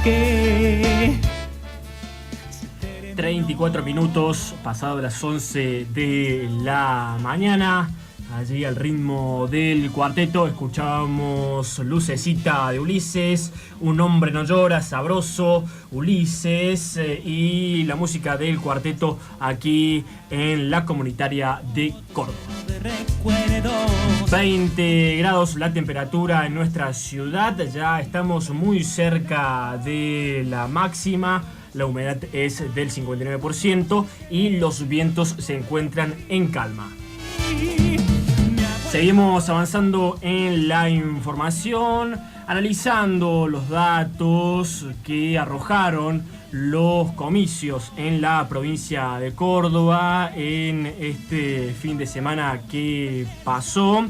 que 34 minutos, pasado las 11 de la mañana. Allí al ritmo del cuarteto escuchábamos Lucecita de Ulises, Un hombre no llora, sabroso, Ulises, y la música del cuarteto aquí en la comunitaria de Córdoba. 20 grados la temperatura en nuestra ciudad, ya estamos muy cerca de la máxima. La humedad es del 59% y los vientos se encuentran en calma. Seguimos avanzando en la información, analizando los datos que arrojaron los comicios en la provincia de Córdoba en este fin de semana que pasó.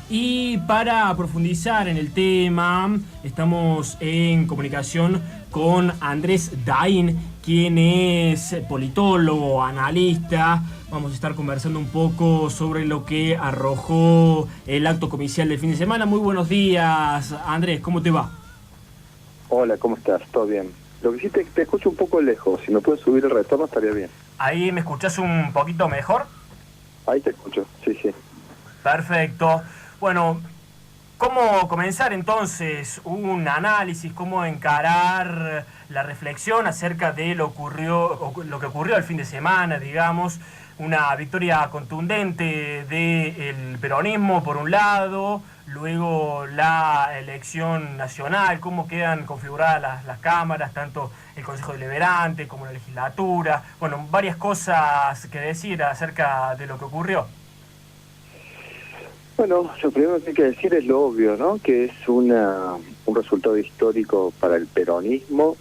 Y para profundizar en el tema, estamos en comunicación con Andrés Daín, quien es politólogo, analista. Vamos a estar conversando un poco sobre lo que arrojó el acto comicial del fin de semana. Muy buenos días, Andrés, ¿cómo te va? Hola, ¿cómo estás? ¿Todo bien? Lo que sí te escucho un poco lejos. Si me puedes subir el retorno estaría bien. ¿Ahí me escuchás un poquito mejor? Ahí te escucho, sí. Perfecto. Bueno, ¿cómo comenzar entonces un análisis, cómo encarar la reflexión acerca de lo que ocurrió el fin de semana, digamos? Una victoria contundente del peronismo por un lado, luego la elección nacional, cómo quedan configuradas las cámaras, tanto el Consejo Deliberante como la legislatura. Bueno, varias cosas que decir acerca de lo que ocurrió. Bueno, lo primero que hay que decir es lo obvio, ¿no? Que es un resultado histórico para el peronismo,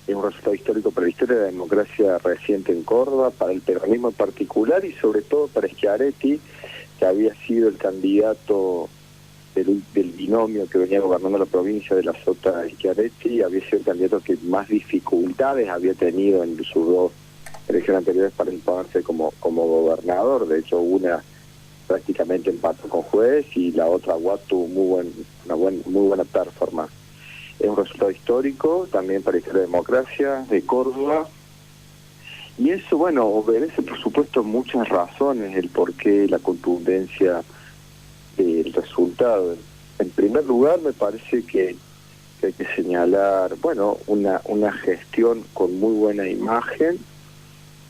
es un resultado histórico para la historia de la democracia reciente en Córdoba, para el peronismo en particular y sobre todo para Schiaretti, que había sido el candidato del binomio que venía gobernando la provincia de la Sota Schiaretti, había sido el candidato que más dificultades había tenido en sus dos elecciones anteriores para imponerse como gobernador. De hecho, una prácticamente empató con Juez y la otra Aguad tuvo muy buena performance. Es un resultado histórico también para la historia de la democracia de Córdoba, y eso, bueno, obedece por supuesto muchas razones el porqué, la contundencia del resultado. En primer lugar, me parece que hay que señalar, bueno, una gestión con muy buena imagen,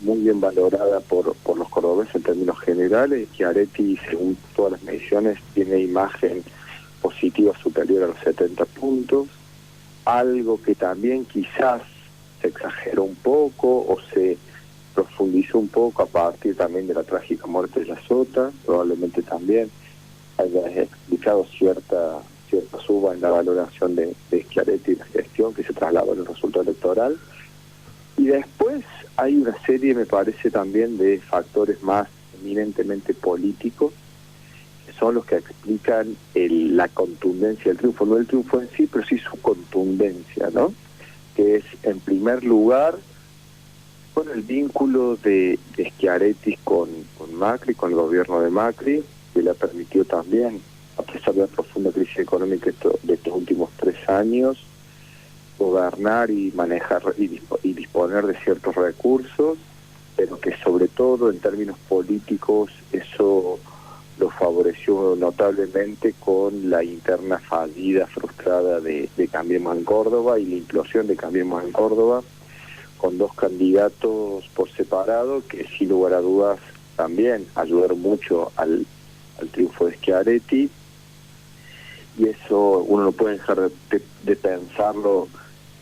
muy bien valorada por los cordobeses en términos generales. Schiaretti, según todas las mediciones, tiene imagen positiva superior a los 70 puntos, algo que también quizás se exageró un poco o se profundizó un poco a partir también de la trágica muerte de la Sota. Probablemente también haya explicado cierta suba en la valoración de Schiaretti y la gestión que se trasladó en el resultado electoral. Y después hay una serie, me parece, también de factores más eminentemente políticos, que son los que explican la contundencia del triunfo, no el triunfo en sí, pero sí su contundencia, ¿no? Que es, en primer lugar, bueno, el vínculo de Schiaretti con Macri, con el gobierno de Macri, que le ha permitido también, a pesar de la profunda crisis económica de estos últimos 3 años, gobernar y manejar y disponer de ciertos recursos, pero que sobre todo en términos políticos eso lo favoreció notablemente con la interna fallida, frustrada de Cambiemos en Córdoba y la implosión de Cambiemos en Córdoba, con 2 candidatos por separado que sin lugar a dudas también ayudaron mucho al triunfo de Schiaretti, y eso uno no puede dejar de pensarlo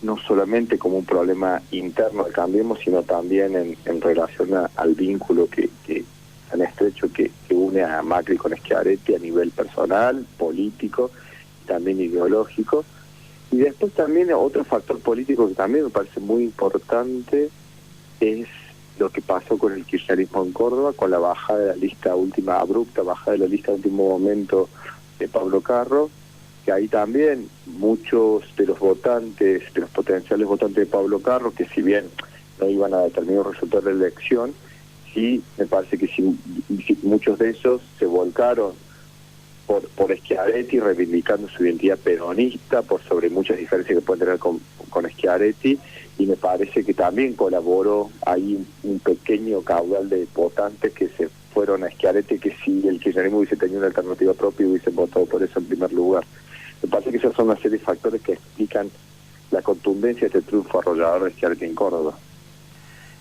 no solamente como un problema interno de Cambiemos, sino también en relación al vínculo que tan estrecho que une a Macri con Schiaretti a nivel personal, político, también ideológico. Y después también otro factor político que también me parece muy importante es lo que pasó con el kirchnerismo en Córdoba, con la bajada de la lista última, abrupta bajada de la lista de último momento de Pablo Carro, que ahí también muchos de los votantes, de los potenciales votantes de Pablo Carro, que si bien no iban a determinar el resultado de la elección, sí me parece que sí, muchos de esos se volcaron por Schiaretti, reivindicando su identidad peronista, por sobre muchas diferencias que pueden tener con Schiaretti, y me parece que también colaboró ahí un pequeño caudal de votantes que se fueron a Schiaretti, que si el kirchnerismo hubiese tenido una alternativa propia hubiesen votado por eso en primer lugar. Me parece que esos son una serie de factores que explican la contundencia de este triunfo arrollador de Schiaretti en Córdoba.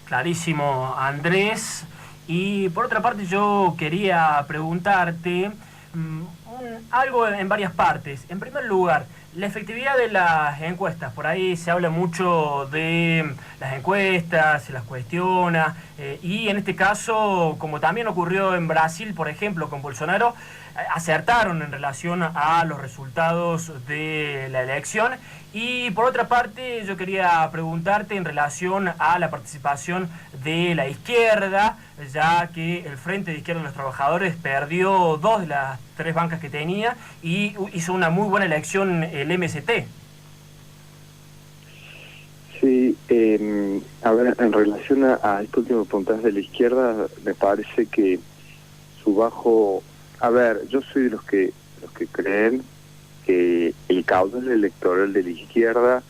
Clarísimo, Andrés. Y por otra parte yo quería preguntarte algo en varias partes. En primer lugar, la efectividad de las encuestas. Por ahí se habla mucho de las encuestas, se las cuestiona, y en este caso, como también ocurrió en Brasil, por ejemplo, con Bolsonaro, acertaron en relación a los resultados de la elección. Y por otra parte, yo quería preguntarte en relación a la participación de la izquierda, ya que el Frente de Izquierda de los Trabajadores perdió 2 de las 3 bancas que tenía y hizo una muy buena elección el MST. Sí, a ver, en relación a este último puntaje de la izquierda, me parece que su bajo... A ver, yo soy de los que creen que el caudal electoral de la izquierda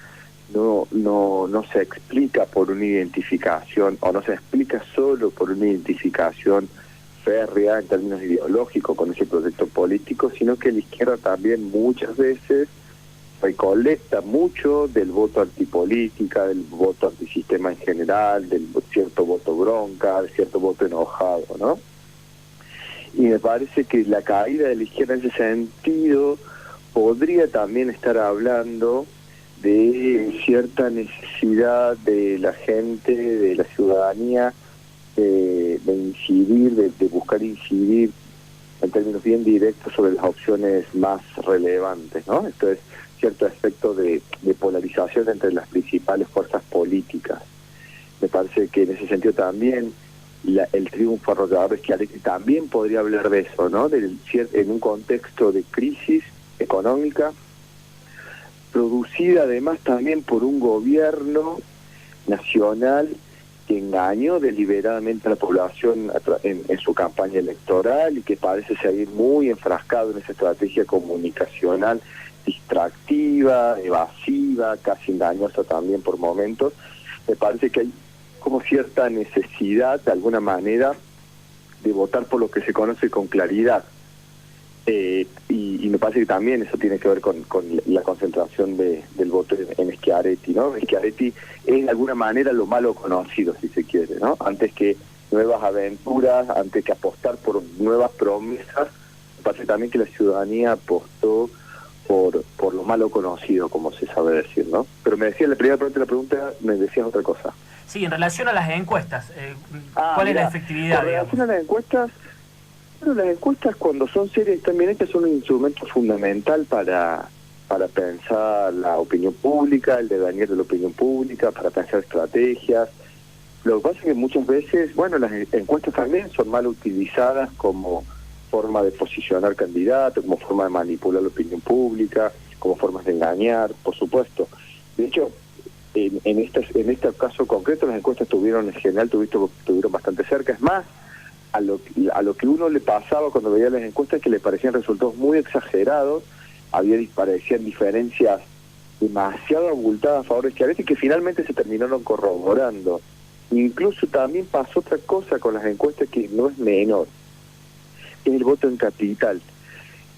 no se explica por una identificación, o no se explica solo por una identificación férrea en términos ideológicos con ese proyecto político, sino que la izquierda también muchas veces recolecta mucho del voto antipolítica, del voto antisistema en general, del cierto voto bronca, del cierto voto enojado, ¿no? Y me parece que la caída de la izquierda en ese sentido podría también estar hablando de cierta necesidad de la gente, de la ciudadanía, de incidir, de buscar incidir en términos bien directos sobre las opciones más relevantes, ¿no? Esto es cierto aspecto de polarización entre las principales fuerzas políticas. Me parece que en ese sentido también el triunfo arrollador de Schiaretti también podría hablar de eso, ¿no? En un contexto de crisis económica, producida además también por un gobierno nacional que engañó deliberadamente a la población en su campaña electoral y que parece seguir muy enfrascado en esa estrategia comunicacional distractiva, evasiva, casi engañosa también por momentos. Me parece que hay como cierta necesidad, de alguna manera, de votar por lo que se conoce con claridad. Y me parece que también eso tiene que ver con la concentración del voto en Schiaretti, ¿no? Schiaretti es de alguna manera lo malo conocido, si se quiere, ¿no? Antes que nuevas aventuras, antes que apostar por nuevas promesas, me parece también que la ciudadanía apostó por lo malo conocido, como se sabe decir, ¿no? Pero me decía, la primera parte de la pregunta, me decías otra cosa. Sí, en relación a las encuestas, ¿cuál es la efectividad? En relación a las encuestas, bueno, las encuestas cuando son serias y también hechas son un instrumento fundamental para pensar la opinión pública, el devenir de la opinión pública, para pensar estrategias. Lo que pasa es que muchas veces, bueno, las encuestas también son mal utilizadas como forma de posicionar candidatos, como forma de manipular la opinión pública, como formas de engañar, por supuesto. De hecho, en este caso concreto, las encuestas en general tuvieron bastante cerca. Es más, a lo que uno le pasaba cuando veía las encuestas, que le parecían resultados muy exagerados, parecían diferencias demasiado abultadas a favor de Schiaretti, que finalmente se terminaron corroborando. Incluso también pasó otra cosa con las encuestas que no es menor, es el voto en capital.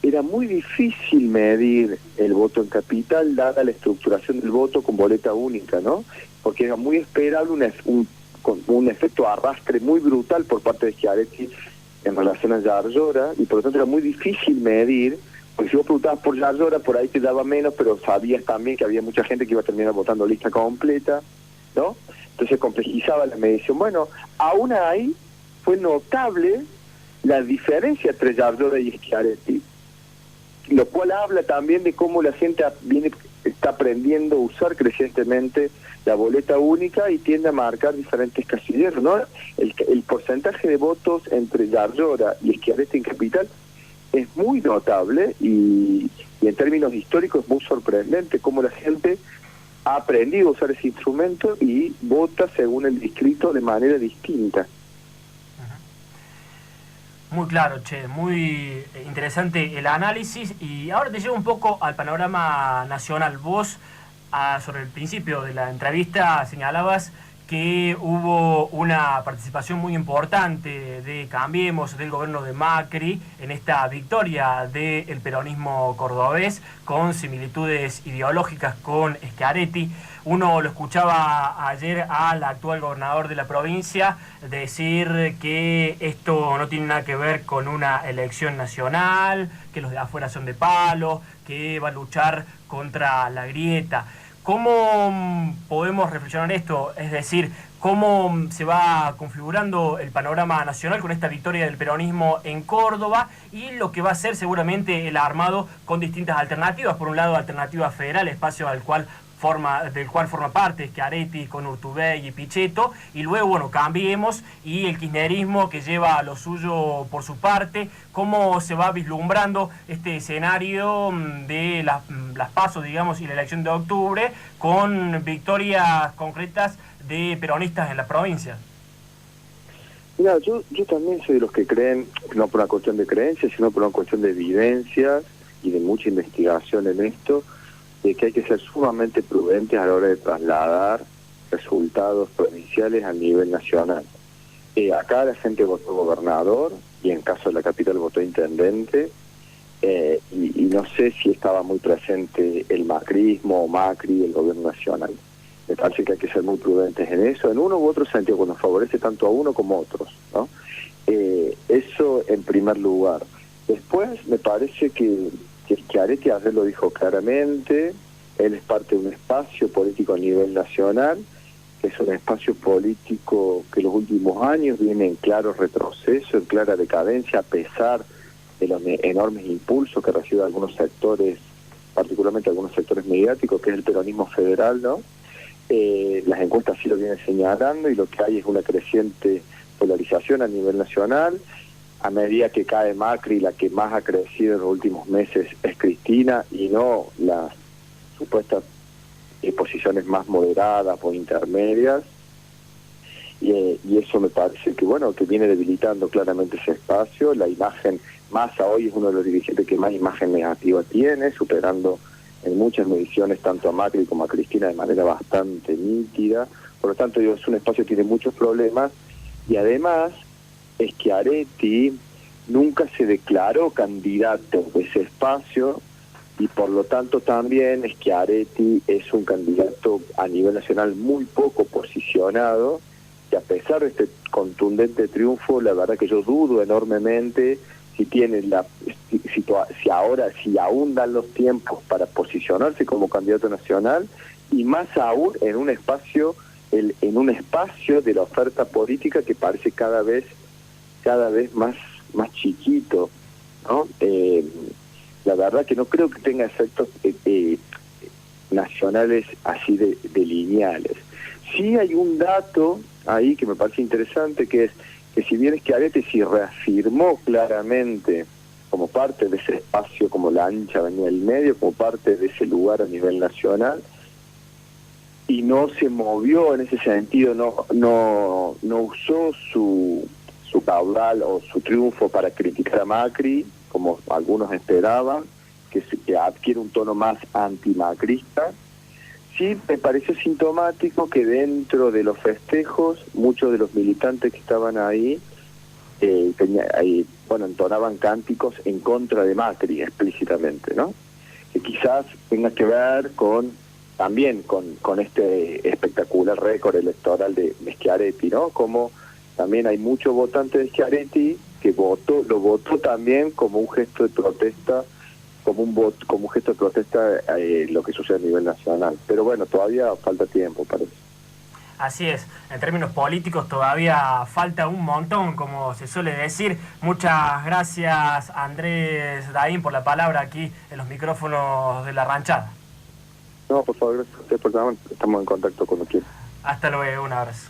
Era muy difícil medir el voto en capital dada la estructuración del voto con boleta única, ¿no? Porque era muy esperable un efecto arrastre muy brutal por parte de Schiaretti en relación a Yarlora Llora, y por lo tanto era muy difícil medir, porque si vos preguntabas por Yarlora Llora, por ahí te daba menos, pero sabías también que había mucha gente que iba a terminar votando lista completa, ¿no? Entonces complejizaba la medición. Bueno, aún ahí fue notable la diferencia entre Yarlora Llora y Schiaretti, lo cual habla también de cómo la gente está aprendiendo a usar crecientemente la boleta única y tiende a marcar diferentes casilleros, ¿no? El porcentaje de votos entre Yarlora Llora y Schiaretti en capital es muy notable y en términos históricos es muy sorprendente cómo la gente ha aprendido a usar ese instrumento y vota según el distrito de manera distinta. Muy claro, che, muy interesante el análisis. Y ahora te llevo un poco al panorama nacional. Vos, sobre el principio de la entrevista, señalabas que hubo una participación muy importante de Cambiemos, del gobierno de Macri, en esta victoria del peronismo cordobés, con similitudes ideológicas con Schiaretti. Uno lo escuchaba ayer al actual gobernador de la provincia decir que esto no tiene nada que ver con una elección nacional, que los de afuera son de palo, que va a luchar contra la grieta. ¿Cómo podemos reflexionar esto? Es decir, ¿cómo se va configurando el panorama nacional con esta victoria del peronismo en Córdoba y lo que va a ser seguramente el armado con distintas alternativas? Por un lado, Alternativa Federal, espacio del cual forma parte Schiaretti con Urtubey y Pichetto, y luego, bueno, Cambiemos y el kirchnerismo que lleva lo suyo por su parte. ¿Cómo se va vislumbrando este escenario de las PASO, digamos, y la elección de octubre con victorias concretas de peronistas en la provincia? Mira, yo también soy de los que creen, no por una cuestión de creencias, sino por una cuestión de evidencias y de mucha investigación en esto, de que hay que ser sumamente prudentes a la hora de trasladar resultados provinciales a nivel nacional. Acá la gente votó gobernador y en caso de la capital votó intendente, y no sé si estaba muy presente el macrismo o Macri, el gobierno nacional. Me parece que hay que ser muy prudentes en eso, en uno u otro sentido, cuando favorece tanto a uno como a otros, ¿no? Eso en primer lugar. Después me parece que Schiaretti ayer lo dijo claramente, él es parte de un espacio político a nivel nacional, que es un espacio político que en los últimos años viene en claro retroceso, en clara decadencia, a pesar de los enormes impulsos que reciben algunos sectores, particularmente algunos sectores mediáticos, que es el peronismo federal, ¿no? Las encuestas sí lo vienen señalando y lo que hay es una creciente polarización a nivel nacional. A medida que cae Macri, la que más ha crecido en los últimos meses es Cristina y no las supuestas posiciones más moderadas o intermedias. Y eso me parece que, bueno, que viene debilitando claramente ese espacio. La imagen, Massa hoy es uno de los dirigentes que más imagen negativa tiene, superando en muchas mediciones tanto a Macri como a Cristina de manera bastante nítida. Por lo tanto, es un espacio que tiene muchos problemas y además Schiaretti nunca se declaró candidato de ese espacio y por lo tanto también Schiaretti es un candidato a nivel nacional muy poco posicionado, y a pesar de este contundente triunfo, la verdad que yo dudo enormemente si tiene si aún dan los tiempos para posicionarse como candidato nacional, y más aún en un espacio de la oferta política que parece cada vez más chiquito, ¿no? La verdad que no creo que tenga efectos nacionales así de lineales. Sí hay un dato ahí que me parece interesante, que es que si bien Schiaretti sí reafirmó claramente como parte de ese espacio, como la ancha avenida del medio, como parte de ese lugar a nivel nacional, y no se movió en ese sentido, no usó su caudal o su triunfo para criticar a Macri, como algunos esperaban, que adquiere un tono más antimacrista. Sí me pareció sintomático que dentro de los festejos, muchos de los militantes que estaban ahí, entonaban cánticos en contra de Macri explícitamente, ¿no? Que quizás tenga que ver también con este espectacular récord electoral de Schiaretti, ¿no? Como también hay muchos votantes de Schiaretti que lo votó también como un gesto de protesta, como un gesto de protesta lo que sucede a nivel nacional. Pero bueno, todavía falta tiempo, parece. Así es, en términos políticos todavía falta un montón, como se suele decir. Muchas gracias, Andrés Daín, por la palabra aquí en los micrófonos de La Ranchada. No, por favor, gracias a usted por llamar. Estamos en contacto con usted. Hasta luego, un abrazo.